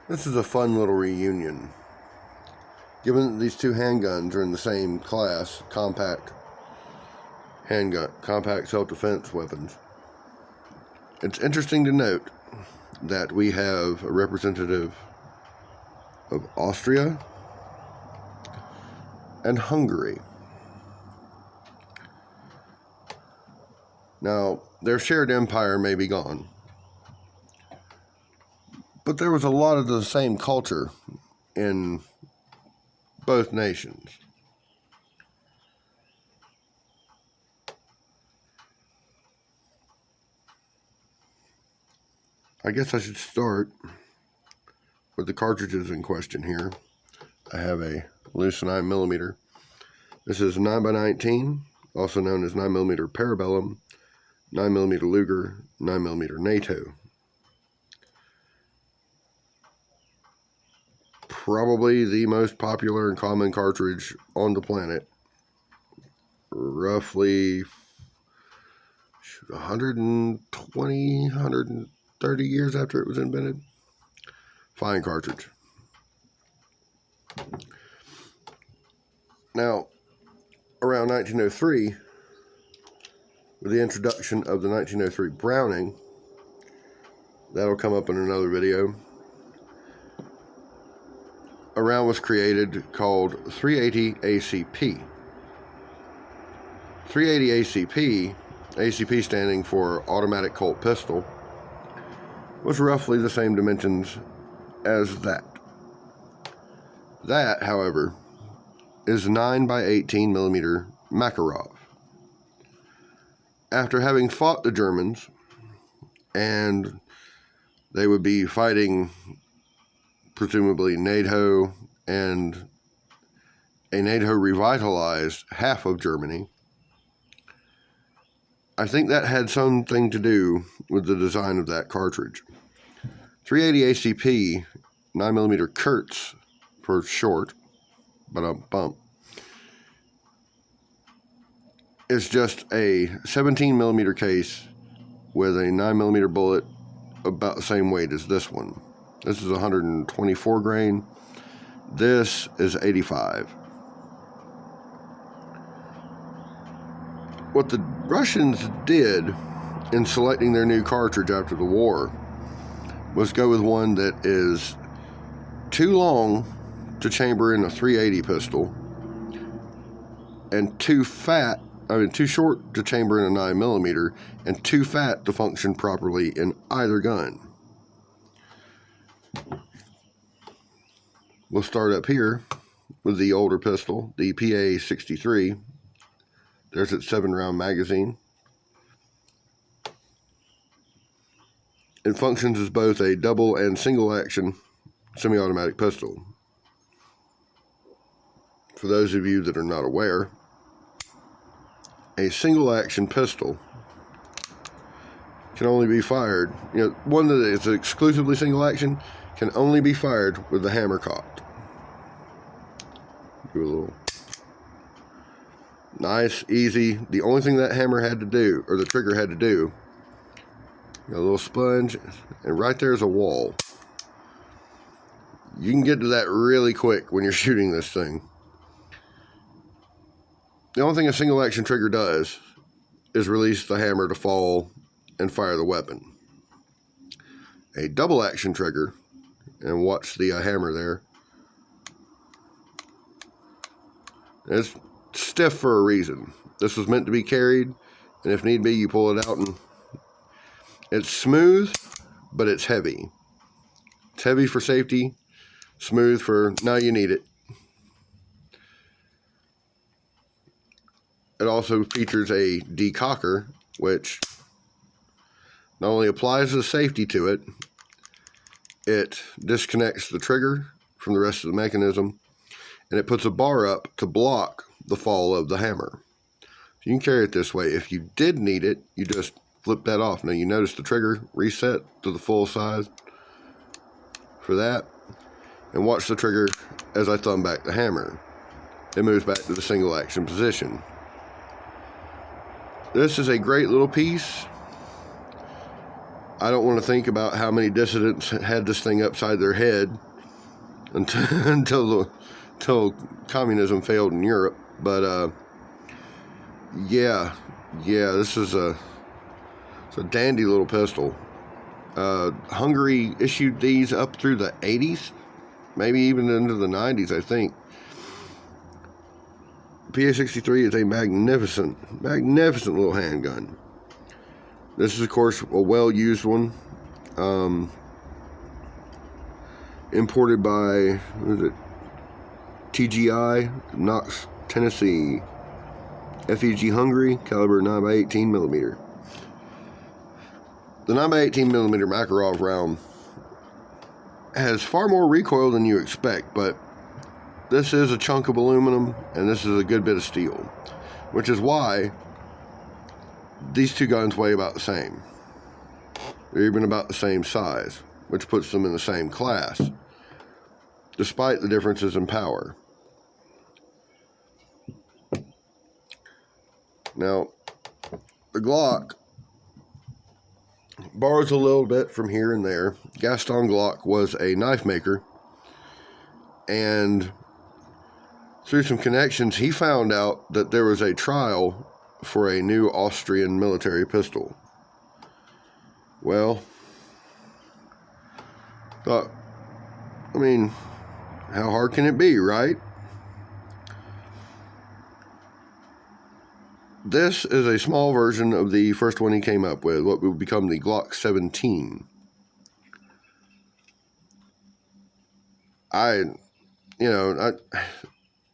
This is a fun little reunion. Given that these two handguns are in the same class, compact handgun, compact self-defense weapons, it's interesting to note that we have a representative of Austria and Hungary. Now, their shared empire may be gone, but there was a lot of the same culture in both nations. I guess I should start with the cartridges in question here. I have a loose 9mm. This is 9x19, also known as 9mm Parabellum, 9mm Luger, 9mm NATO. Probably the most popular and common cartridge on the planet. Roughly 120, 130 years after it was invented. Fine cartridge. Now, around 1903, with the introduction of the 1903 Browning, that'll come up in another video, a round was created called 380 ACP. 380 ACP, ACP standing for Automatic Colt Pistol, was roughly the same dimensions as that. That, however, is 9x18mm Makarov. After having fought the Germans, and they would be fighting presumably NATO and a NATO revitalized half of Germany, I think that had something to do with the design of that cartridge. 380 ACP, 9mm Kurtz for short, but bump, is just a 17mm case with a 9mm bullet about the same weight as this one. This is 124 grain. This is 85. What the Russians did in selecting their new cartridge after the war was go with one that is too long to chamber in a 380 pistol and too short to chamber in a 9mm and too fat to function properly in either gun. We'll start up here with the older pistol, the PA-63. There's its 7-round magazine. It functions as both a double and single action semi-automatic pistol. For those of you that are not aware, a single action pistol can only be fired, one that is exclusively single action can only be fired with the hammer cocked. Do a little nice, easy. The only thing that hammer had to do, or the trigger had to do, a little sponge, and right there's a wall. You can get to that really quick when you're shooting this thing. The only thing a single action trigger does is release the hammer to fall and fire the weapon. A double action trigger, and watch the hammer there, it's stiff for a reason. This was meant to be carried, and if need be, you pull it out, and it's smooth, but it's heavy. It's heavy for safety, smooth for now you need it. It also features a decocker, which not only applies the safety to it, it disconnects the trigger from the rest of the mechanism, and it puts a bar up to block the fall of the hammer. So you can carry it this way. If you did need it, you just flip that off. Now you notice the trigger reset to the full size for that, and watch the trigger as I thumb back the hammer. It moves back to the single action position. This is a great little piece. I don't want to think about how many dissidents had this thing upside their head until communism failed in Europe. But yeah, this is it's a dandy little pistol. Hungary issued these up through the 80s, maybe even into the 90s, I think. PA-63 is a magnificent little handgun. This is, of course, a well-used one. Imported by, what is it? TGI, Knox, Tennessee. FEG Hungary, caliber 9x18 millimeter. The 9x18 millimeter Makarov round has far more recoil than you expect, but this is a chunk of aluminum and this is a good bit of steel, which is why these two guns weigh about the same. They're even about the same size, which puts them in the same class, despite the differences in power. Now, the Glock borrows a little bit from here and there. Gaston Glock was a knife maker, and through some connections, he found out that there was a trial for a new Austrian military pistol. Well, thought, I mean, how hard can it be, right? This is a small version of the first one he came up with, what would become the Glock 17.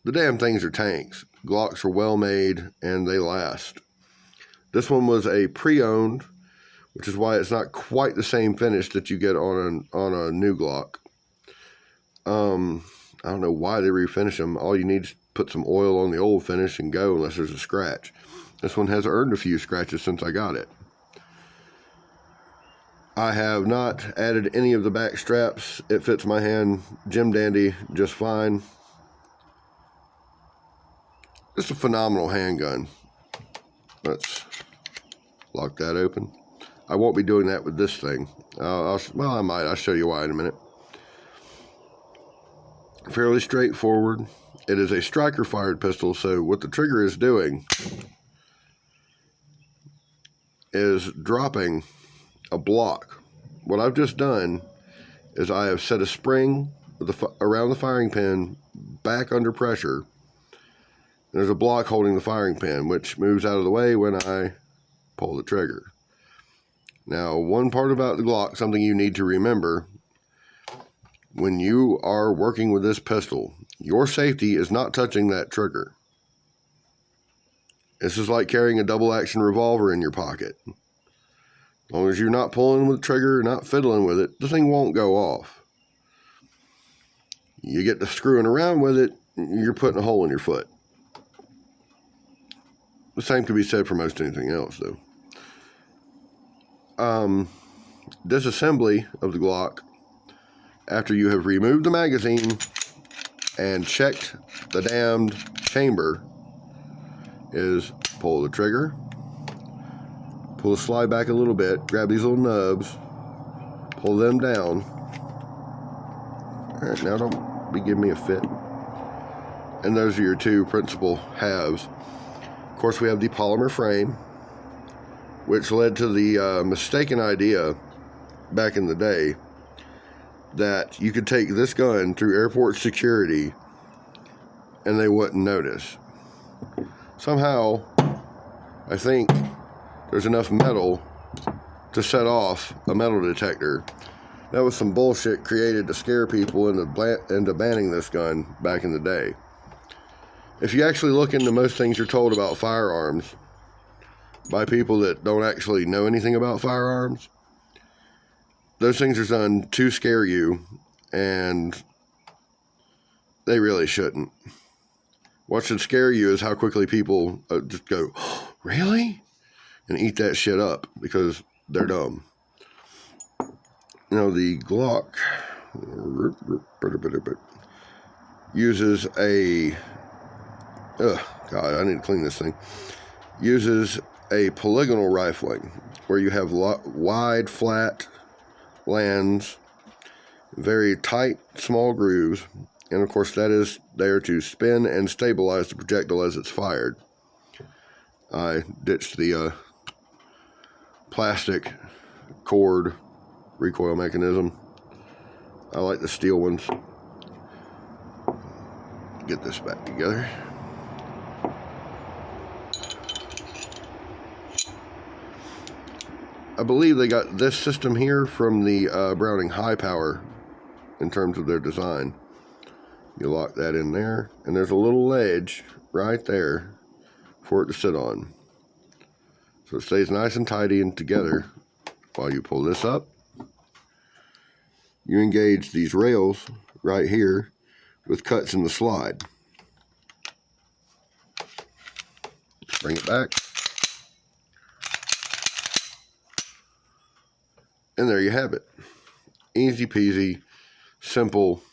The damn things are tanks. Glocks are well made and they last. This one was a pre-owned, which is why it's not quite the same finish that you get on a new Glock. I don't know why they refinish them. All you need is put some oil on the old finish and go, unless there's a scratch. This one has earned a few scratches since I got it. I have not added any of the back straps. It fits my hand Jim Dandy just fine. It's a phenomenal handgun. Let's lock that open. I won't be doing that with this thing. I might. I'll show you why in a minute. Fairly straightforward. It is a striker-fired pistol, so what the trigger is doing is dropping a block. What I've just done is I have set a spring around the firing pin back under pressure. There's a block holding the firing pin, which moves out of the way when I pull the trigger. Now, one part about the Glock, something you need to remember, when you are working with this pistol, your safety is not touching that trigger. This is like carrying a double-action revolver in your pocket. As long as you're not pulling with the trigger, not fiddling with it, the thing won't go off. You get to screwing around with it, you're putting a hole in your foot. The same could be said for most anything else, though. Disassembly of the Glock, after you have removed the magazine and checked the damned chamber, is pull the trigger, pull the slide back a little bit, grab these little nubs, pull them down. Alright, now don't be giving me a fit. And those are your two principal halves. Of course, we have the polymer frame, which led to the mistaken idea back in the day that you could take this gun through airport security and they wouldn't notice. Somehow, I think there's enough metal to set off a metal detector. That was some bullshit created to scare people into banning this gun back in the day. If you actually look into most things you're told about firearms by people that don't actually know anything about firearms, those things are done to scare you, and they really shouldn't. What should scare you is how quickly people just go, oh, really? And eat that shit up because they're dumb. You know, the Glock uses a, God, I need to clean this thing. Uses a polygonal rifling, where you have wide, flat lands, very tight, small grooves, and of course that is there to spin and stabilize the projectile as it's fired. I ditched the plastic cord recoil mechanism. I like the steel ones. Get this back together. I believe they got this system here from the Browning High Power in terms of their design. You lock that in there, and there's a little ledge right there for it to sit on. So it stays nice and tidy and together. While you pull this up, you engage these rails right here with cuts in the slide. Bring it back. And there you have it. Easy peasy, simple,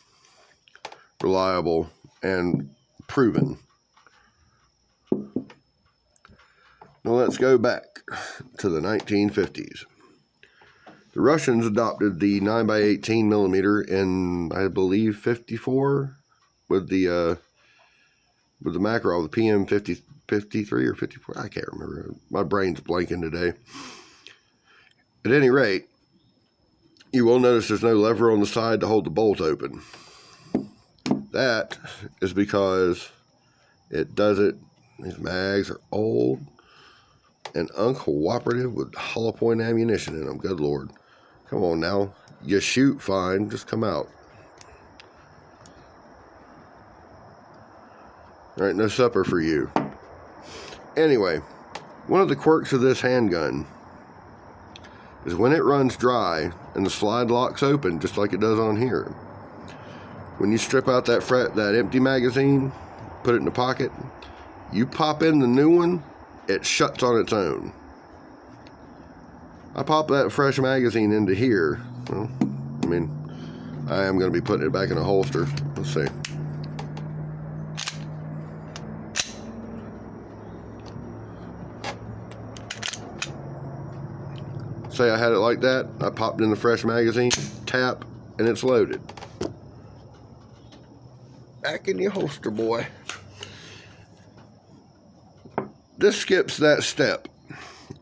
reliable, and proven. Now let's go back to the 1950s. The Russians adopted the 9x18 millimeter in, I believe, 54 with the Makarov, the PM-53 or 54. I can't remember. My brain's blanking today. At any rate, you will notice there's no lever on the side to hold the bolt open. That is because it does it. These mags are old and uncooperative with hollow point ammunition in them. Good Lord. Come on now. You shoot fine. Just come out. All right, no supper for you. Anyway, one of the quirks of this handgun is when it runs dry and the slide locks open, just like it does on here. When you strip out that empty magazine, put it in the pocket, you pop in the new one, it shuts on its own. I pop that fresh magazine into here. Well, I mean, I am going to be putting it back in a holster. Let's see. Say I had it like that, I popped in the fresh magazine, tap, and it's loaded. Back in your holster, boy. This skips that step.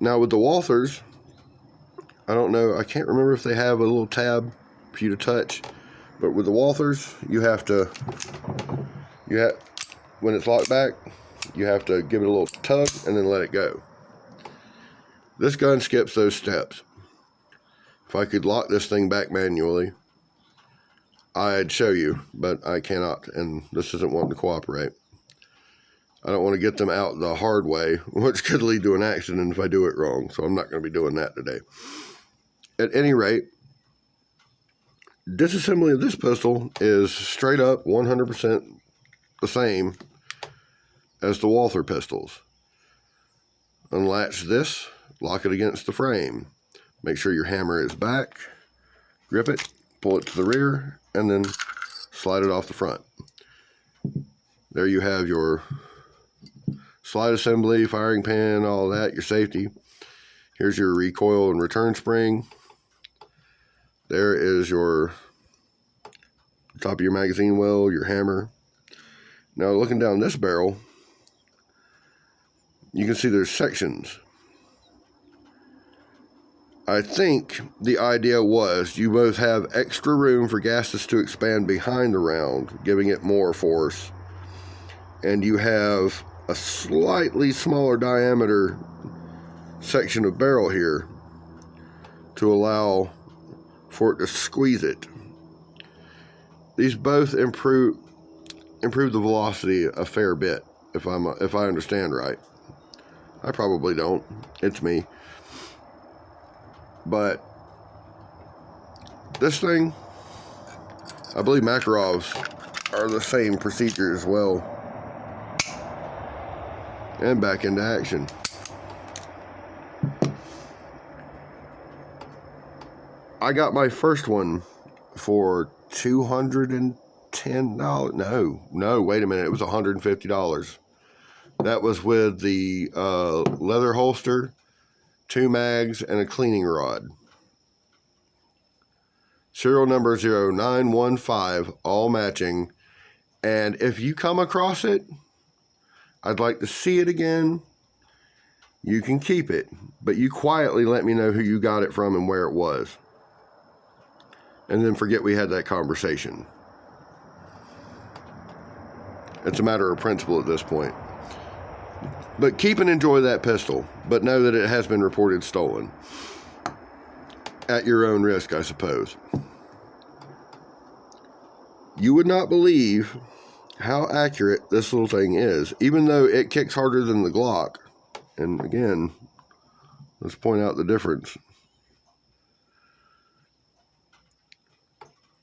Now with the Walthers, I don't know, I can't remember if they have a little tab for you to touch, but with the Walthers, when it's locked back, you have to give it a little tug and then let it go. This gun skips those steps. If I could lock this thing back manually, I'd show you, but I cannot, and this isn't wanting to cooperate. I don't want to get them out the hard way, which could lead to an accident if I do it wrong, so I'm not going to be doing that today. At any rate, disassembly of this pistol is straight up 100% the same as the Walther pistols. Unlatch this, lock it against the frame. Make sure your hammer is back, grip it, pull it to the rear, and then slide it off the front. There you have your slide assembly, firing pin, all that, your safety. Here's your recoil and return spring. There is your top of your magazine well, your hammer. Now looking down this barrel, you can see there's sections. I think the idea was you both have extra room for gases to expand behind the round, giving it more force. And you have a slightly smaller diameter section of barrel here to allow for it to squeeze it. These both improve the velocity a fair bit, if I understand right. I probably don't. It's me. But this thing, I believe Makarovs are the same procedure as well. And back into action. I got my first one for $210. No, wait a minute. It was $150. That was with the leather holster, 2 mags, and a cleaning rod. Serial number 0915, all matching. And if you come across it, I'd like to see it again. You can keep it, but you quietly let me know who you got it from and where it was. And then forget we had that conversation. It's a matter of principle at this point. But keep and enjoy that pistol, but know that it has been reported stolen. At your own risk, I suppose. You would not believe how accurate this little thing is, even though it kicks harder than the Glock. And again, let's point out the difference.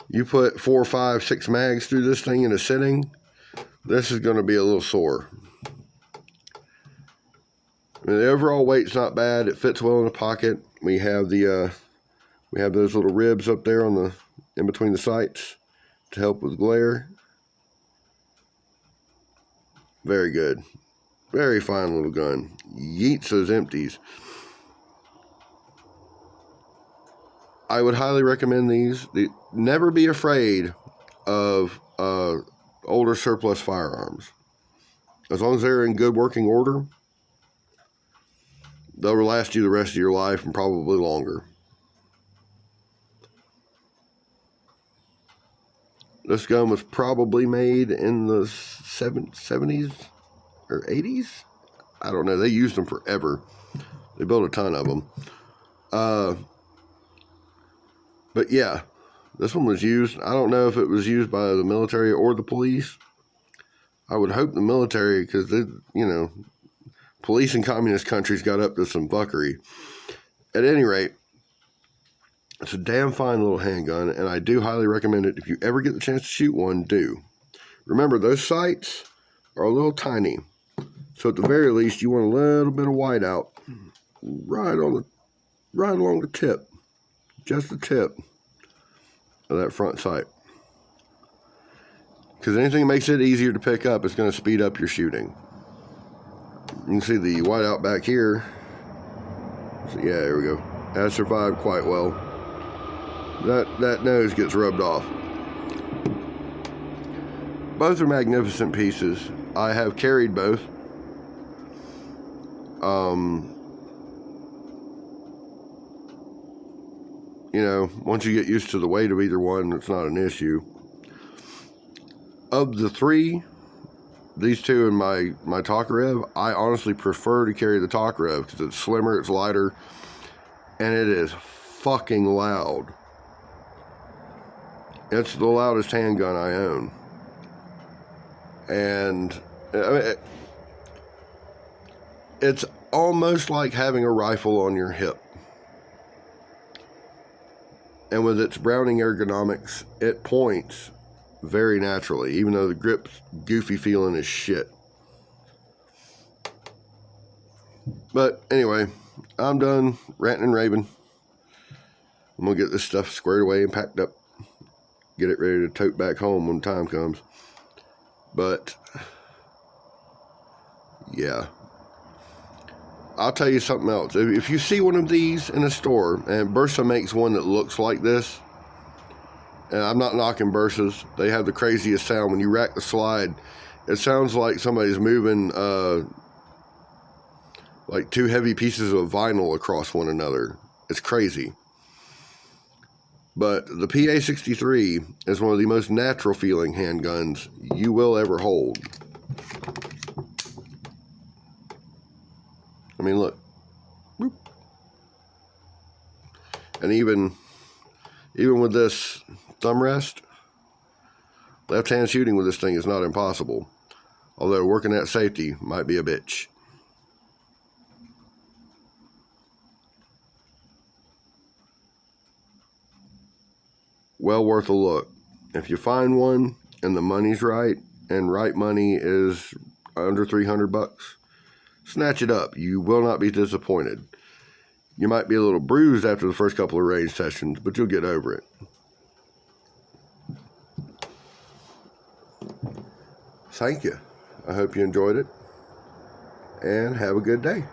You put 4, 5, 6 mags through this thing in a sitting, this is going to be a little sore. The overall weight's not bad. It fits well in the pocket. We have the we have those little ribs up there on the in between the sights to help with glare. Very good. Very fine little gun. Yeets those empties. I would highly recommend these. Never be afraid of older surplus firearms. As long as they're in good working order, they'll last you the rest of your life and probably longer. This gun was probably made in the 70s or 80s. I don't know. They used them forever. They built a ton of them. But yeah, this one was used. I don't know if it was used by the military or the police. I would hope the military, because they, you know, police in communist countries got up to some fuckery. At any rate, it's a damn fine little handgun, and I do highly recommend it. If you ever get the chance to shoot one, do. Remember, those sights are a little tiny. So at the very least, you want a little bit of white out right along the tip. Just the tip of that front sight. Because anything that makes it easier to pick up is going to speed up your shooting. You can see the whiteout back here. So yeah, there we go. That survived quite well. That nose gets rubbed off. Both are magnificent pieces. I have carried both. You know, once you get used to the weight of either one, it's not an issue. Of the three, these two and my Makarov, I honestly prefer to carry the Makarov because it's slimmer, it's lighter, and it is fucking loud. It's the loudest handgun I own. And I mean, it's almost like having a rifle on your hip. And with its Browning ergonomics, it points very naturally, even though the grip's goofy feeling as shit. But anyway, I'm done ranting and raving. I'm going to get this stuff squared away and packed up. Get it ready to tote back home when time comes. But, yeah. I'll tell you something else. If you see one of these in a store, and Bursa makes one that looks like this, and I'm not knocking Bursas, they have the craziest sound. When you rack the slide, it sounds like somebody's moving like two heavy pieces of vinyl across one another. It's crazy. But the PA-63 is one of the most natural feeling handguns you will ever hold. I mean, look. Boop. And even with this thumb rest, left-hand shooting with this thing is not impossible. Although working at safety might be a bitch. Well worth a look. If you find one and the money's right, and right money is under $300, snatch it up. You will not be disappointed. You might be a little bruised after the first couple of range sessions, but you'll get over it. Thank you. I hope you enjoyed it. and have a good day.